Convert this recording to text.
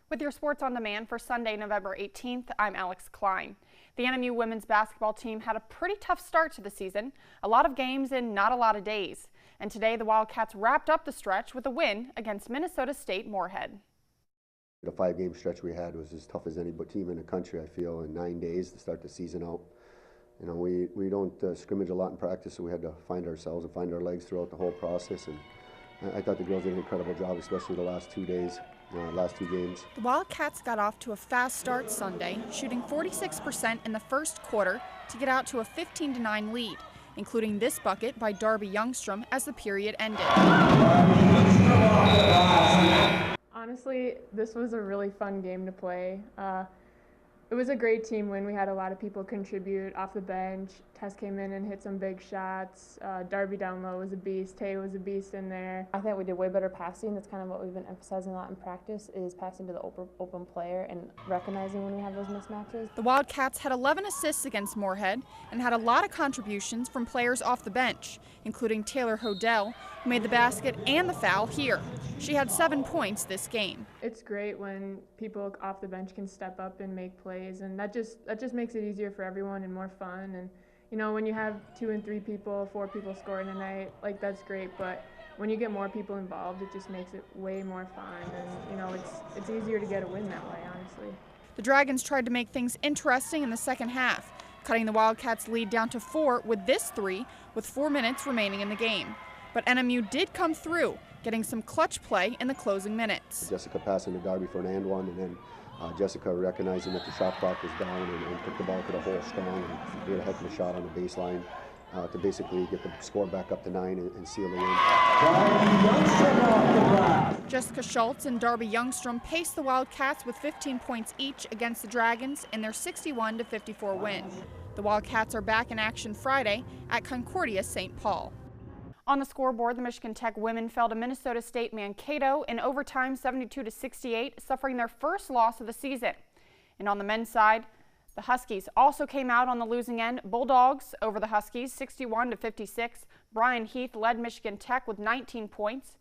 With your Sports on Demand for Sunday, November 18th, I'm Alex Klein. The NMU women's basketball team had a pretty tough start to the season, a lot of games in not a lot of days. And today the Wildcats wrapped up the stretch with a win against Minnesota State Moorhead. The 5-game stretch we had was as tough as any team in the country, I feel, in 9 days to start the season out. You know, we don't scrimmage a lot in practice, so we had to find ourselves and find our legs throughout the whole process. And I thought the girls did an incredible job, especially the last 2 days, last 2 games. The Wildcats got off to a fast start Sunday, shooting 46% in the first quarter to get out to a 15-9 lead, including this bucket by Darby Youngstrom as the period ended. Honestly, this was a really fun game to play. It was a great team win. We had a lot of people contribute off the bench. Tess came in and hit some big shots. Darby down low was a beast. Tay was a beast in there. I think we did way better passing. That's kind of what we've been emphasizing a lot in practice, is passing to the open player and recognizing when we have those mismatches. The Wildcats had 11 assists against Moorhead and had a lot of contributions from players off the bench, including Taylor Hodell, who made the basket and the foul here. She had 7 points this game. It's great when people off the bench can step up and make plays, and that just makes it easier for everyone and more fun. And you know, when you have 2 and 3 people, 4 people scoring a night, like, that's great, but when you get more people involved, it just makes it way more fun, and you know, it's easier to get a win that way, honestly. The Dragons tried to make things interesting in the second half, cutting the Wildcats' lead down to 4 with this 3 with 4 minutes remaining in the game. But NMU did come through, getting some clutch play in the closing minutes. Jessica passing to Darby for an and one, and then Jessica recognizing that the shot clock was down and took the ball to the hole strong and did a heck of a shot on the baseline to basically get the score back up to 9 and seal the win. Jessica Schultz and Darby Youngstrom paced the Wildcats with 15 points each against the Dragons in their 61-54 win. The Wildcats are back in action Friday at Concordia St. Paul. On the scoreboard, the Michigan Tech women fell to Minnesota State Mankato in overtime 72-68, suffering their first loss of the season. And on the men's side, the Huskies also came out on the losing end. Bulldogs over the Huskies 61-56. Brian Heath led Michigan Tech with 19 points.